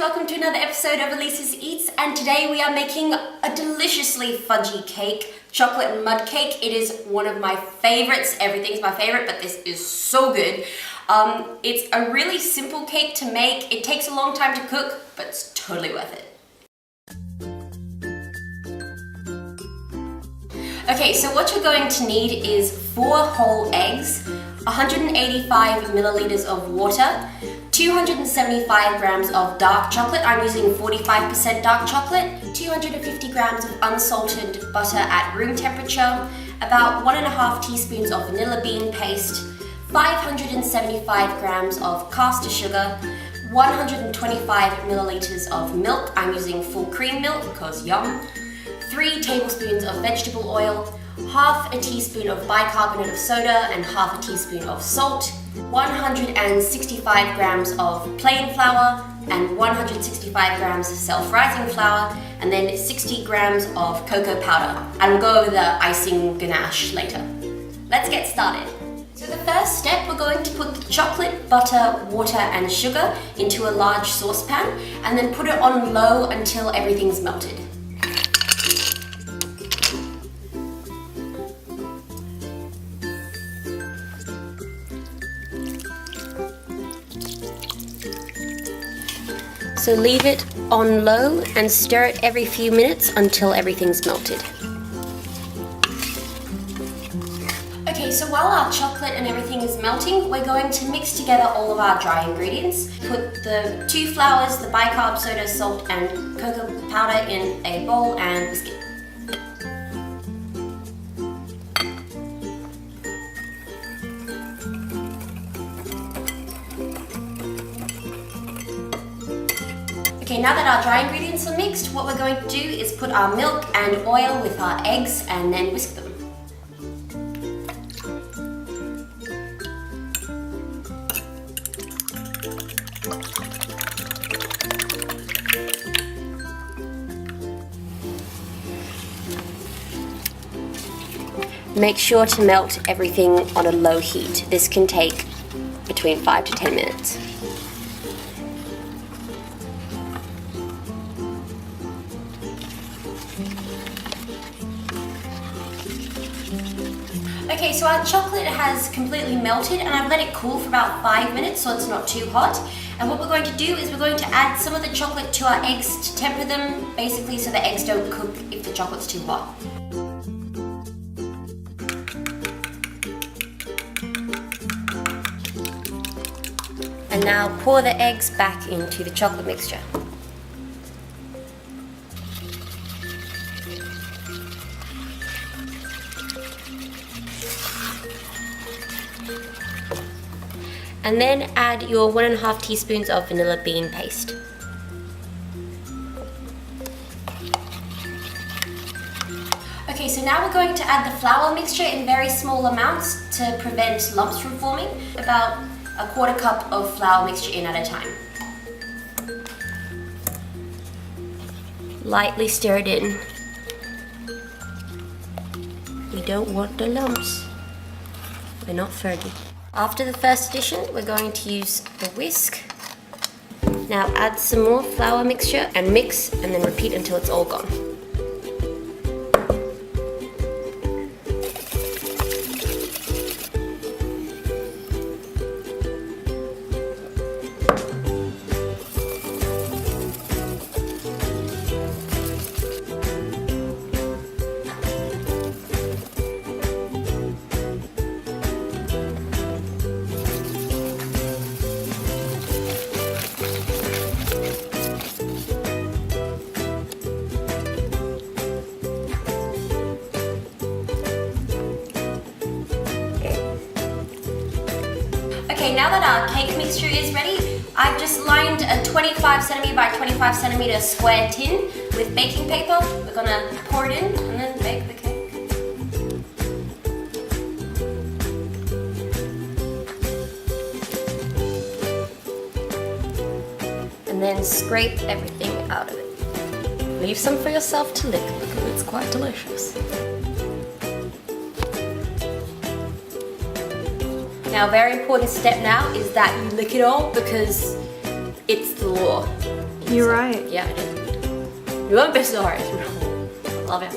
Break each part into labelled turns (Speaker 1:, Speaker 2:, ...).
Speaker 1: welcome to another episode of Elise's Eats, and today we are making a deliciously fudgy cake, chocolate and mud cake. It is one of my favorites. Everything's my favorite, but this is so good. It's a really simple cake to make. It takes a long time to cook, but it's totally worth it. Okay, so what you're going to need is 4 whole eggs, 185 milliliters of water, 275 grams of dark chocolate. I'm using 45% dark chocolate, 250 grams of unsalted butter at room temperature, about 1.5 teaspoons of vanilla bean paste, 575 grams of caster sugar, 125 milliliters of milk. I'm using full cream milk because yum. 3 tablespoons of vegetable oil, half a teaspoon of bicarbonate of soda and half a teaspoon of salt, 165 grams of plain flour and 165 grams of self-rising flour, and then 60 grams of cocoa powder. And we'll go over the icing ganache later. Let's get started. So the first step, we're going to put the chocolate, butter, water and sugar into a large saucepan and then put it on low until everything's melted. So leave it on low and stir it every few minutes until everything's melted. Okay, so while our chocolate and everything is melting, we're going to mix together all of our dry ingredients. Put the 2 flours, the bicarb soda, salt and cocoa powder in a bowl and whisk it. Okay, now that our dry ingredients are mixed, what we're going to do is put our milk and oil with our eggs and then whisk them. Make sure to melt everything on a low heat. This can take between 5 to 10 minutes. Okay, so our chocolate has completely melted and I've let it cool for about 5 minutes so it's not too hot. And what we're going to do is we're going to add some of the chocolate to our eggs to temper them, basically so the eggs don't cook if the chocolate's too hot. And now pour the eggs back into the chocolate mixture. And then add your 1.5 teaspoons of vanilla bean paste. Okay, so now we're going to add the flour mixture in very small amounts to prevent lumps from forming. About 1/4 cup of flour mixture in at a time. Lightly stir it in. We don't want the lumps. We're not Fergie. After the first addition, we're going to use the whisk. Now add some more flour mixture and mix, and then repeat until it's all gone. Okay, now that our cake mixture is ready, I've just lined a 25 centimeter by 25 centimeter square tin with baking paper. We're gonna pour it in and then bake the cake. And then scrape everything out of it. Leave some for yourself to lick because it's quite delicious. Now, a very important step now is that you lick it all because it's the law.
Speaker 2: You're right.
Speaker 1: Yeah, I did. You won't be sorry. Love it.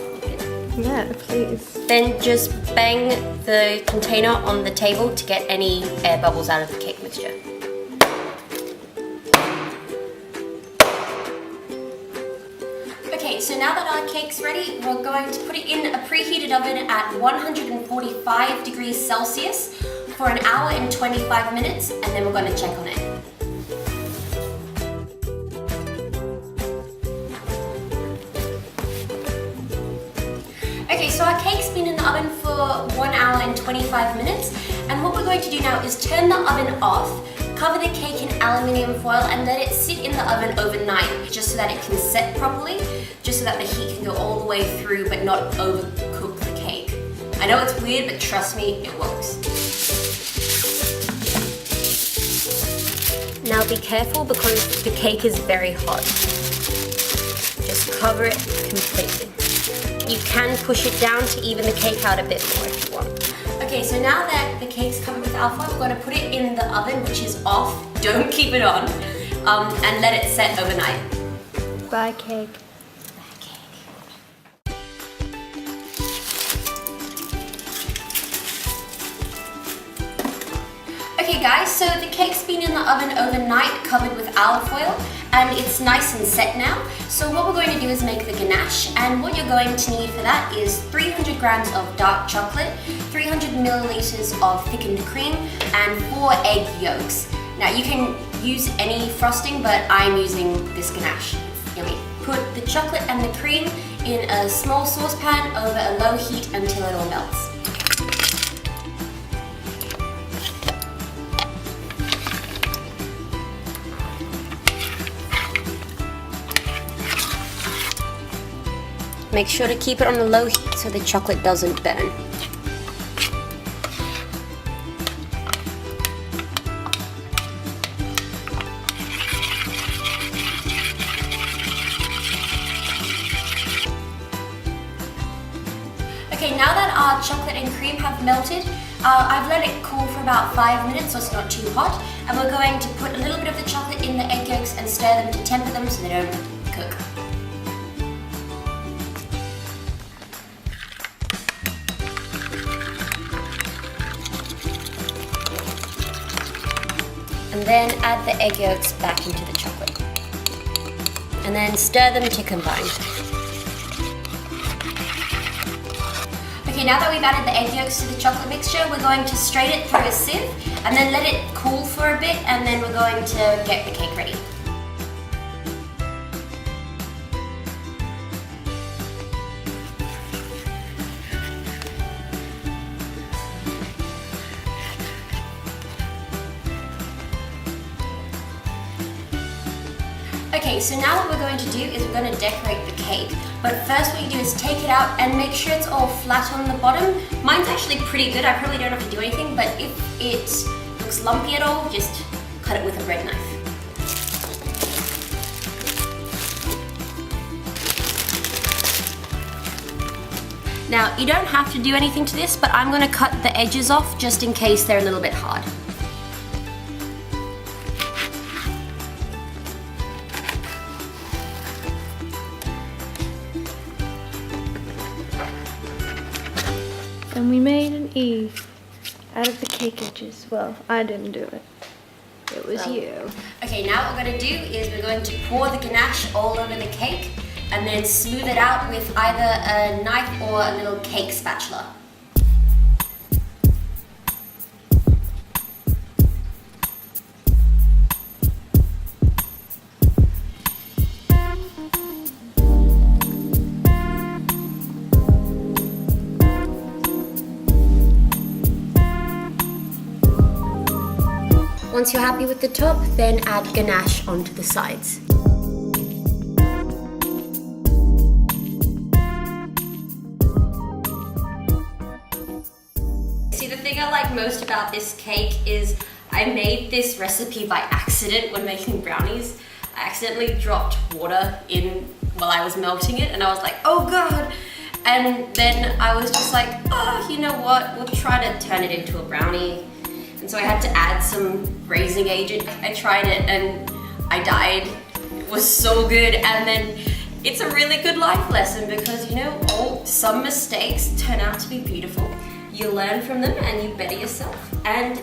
Speaker 2: Yeah, please.
Speaker 1: Then just bang the container on the table to get any air bubbles out of the cake mixture. Okay, so now that our cake's ready, we're going to put it in a preheated oven at 145 degrees Celsius for an hour and 25 minutes, and then we're going to check on it. Okay, so our cake's been in the oven for 1 hour and 25 minutes, and what we're going to do now is turn the oven off, cover the cake in aluminium foil and let it sit in the oven overnight just so that it can set properly, just so that the heat can go all the way through but not overcook the cake. I know it's weird, but trust me, it works. Now be careful because the cake is very hot. Just cover it completely. You can push it down to even the cake out a bit more if you want. Okay, so now that the cake's covered with alfoil, we're going to put it in the oven, which is off. Don't keep it on, and let it set overnight.
Speaker 2: Bye, cake.
Speaker 1: Bye, cake. Okay guys, so the cake's been in the oven overnight, covered with alfoil, and it's nice and set now. So what we're going to do is make the ganache, and what you're going to need for that is 300 grams of dark chocolate, 300 milliliters of thickened cream, and 4 egg yolks. Now you can use any frosting, but I'm using this ganache. It's yummy. Put the chocolate and the cream in a small saucepan over a low heat until it all melts. Make sure to keep it on the low heat so the chocolate doesn't burn. Okay, now that our chocolate and cream have melted, I've let it cool for about 5 minutes so it's not too hot, and we're going to put a little bit of the chocolate in the egg yolks and stir them to temper them so they don't cook. And then add the egg yolks back into the chocolate. And then stir them to combine. Okay, now that we've added the egg yolks to the chocolate mixture, we're going to strain it through a sieve and then let it cool for a bit, and then we're going to get the cake ready. Okay, so now what we're going to do is we're going to decorate the cake. But first what you do is take it out and make sure it's all flat on the bottom. Mine's actually pretty good, I probably don't have to do anything, but if it looks lumpy at all, just cut it with a bread knife. Now, you don't have to do anything to this, but I'm going to cut the edges off just in case they're a little bit hard.
Speaker 2: And we made an E out of the cake edges. Well, I didn't do it. It was you.
Speaker 1: Okay, now what we're going to do is we're going to pour the ganache all over the cake and then smooth it out with either a knife or a little cake spatula. Once you're happy with the top, then add ganache onto the sides. See, the thing I like most about this cake is I made this recipe by accident when making brownies. I accidentally dropped water in while I was melting it, and I was like, oh god! And then I was just like, oh, you know what, we'll try to turn it into a brownie. And so I had to add some raising agent. I tried it and I died. It was so good, and then it's a really good life lesson because, you know, some mistakes turn out to be beautiful. You learn from them and you better yourself. And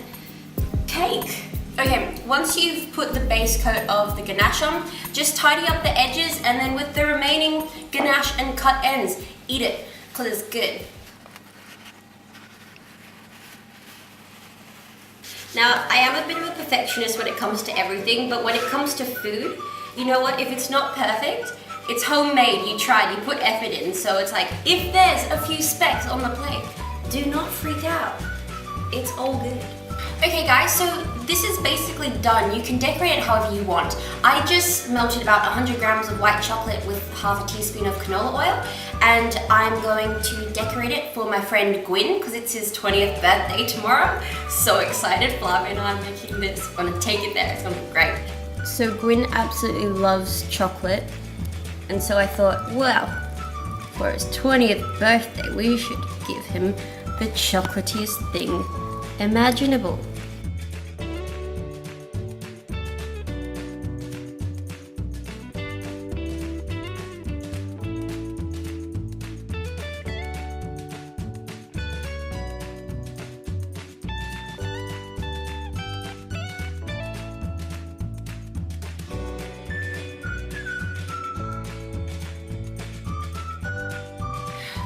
Speaker 1: cake. Okay, once you've put the base coat of the ganache on, just tidy up the edges, and then with the remaining ganache and cut ends, eat it, because it's good. Now, I am a bit of a perfectionist when it comes to everything, but when it comes to food, you know what, if it's not perfect, it's homemade, you tried, you put effort in, so it's like, if there's a few specks on the plate, do not freak out. It's all good. Okay guys, so this is basically done. You can decorate it however you want. I just melted about 100 grams of white chocolate with half a teaspoon of canola oil, and I'm going to decorate it for my friend Gwyn because it's his 20th birthday tomorrow. So excited, Flavia and I are making this. I'm gonna take it there, it's gonna be great. So Gwyn absolutely loves chocolate, and so I thought, well, for his 20th birthday, we should give him the chocolatiest thing imaginable.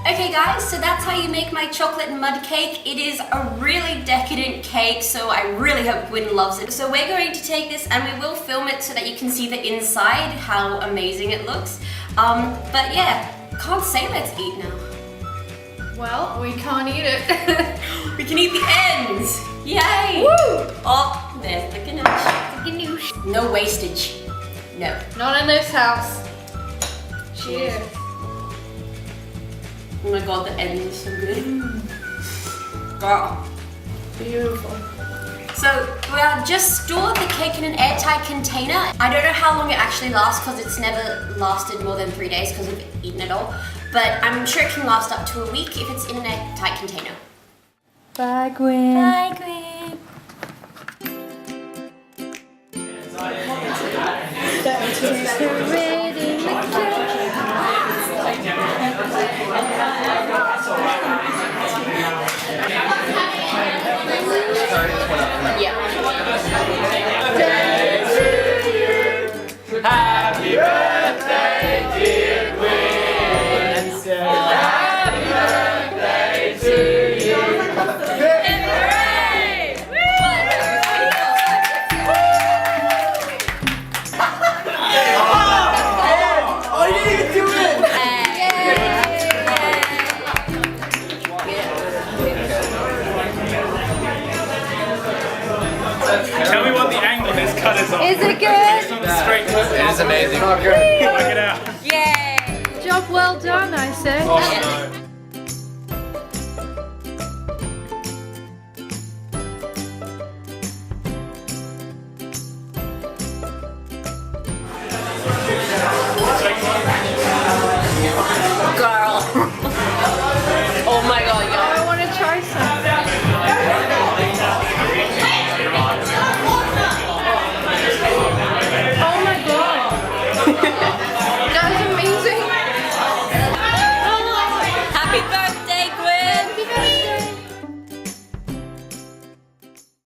Speaker 1: Okay guys, so that's how you make my chocolate mud cake. It is a really decadent cake, so I really hope Gwyn loves it. So we're going to take this and we will film it so that you can see the inside, how amazing it looks. But yeah, can't say let's eat now.
Speaker 2: Well, we can't eat it.
Speaker 1: We can eat the ends! Yay! Woo! Oh, there's the ganache. No wastage. No.
Speaker 2: Not in this house. Cheers.
Speaker 1: Oh my god, the ends are so good. Girl.
Speaker 2: Beautiful.
Speaker 1: So we'll just store the cake in an airtight container. I don't know how long it actually lasts because it's never lasted more than 3 days because we've eaten it all. But I'm sure it can last up to a week if it's in an airtight container.
Speaker 2: Bye, Gwyn.
Speaker 1: Bye, Gwyn.
Speaker 3: Happy birthday, dear Gwyn. Happy birthday to you.
Speaker 1: Hooray!
Speaker 3: Oh, you didn't even do it!
Speaker 4: Tell me what the angle this cut is on.
Speaker 2: Is it good?
Speaker 4: Straight to
Speaker 3: It is amazing.
Speaker 4: Look it out.
Speaker 1: Yay!
Speaker 2: Job well done, I say.
Speaker 4: Oh no. Take one.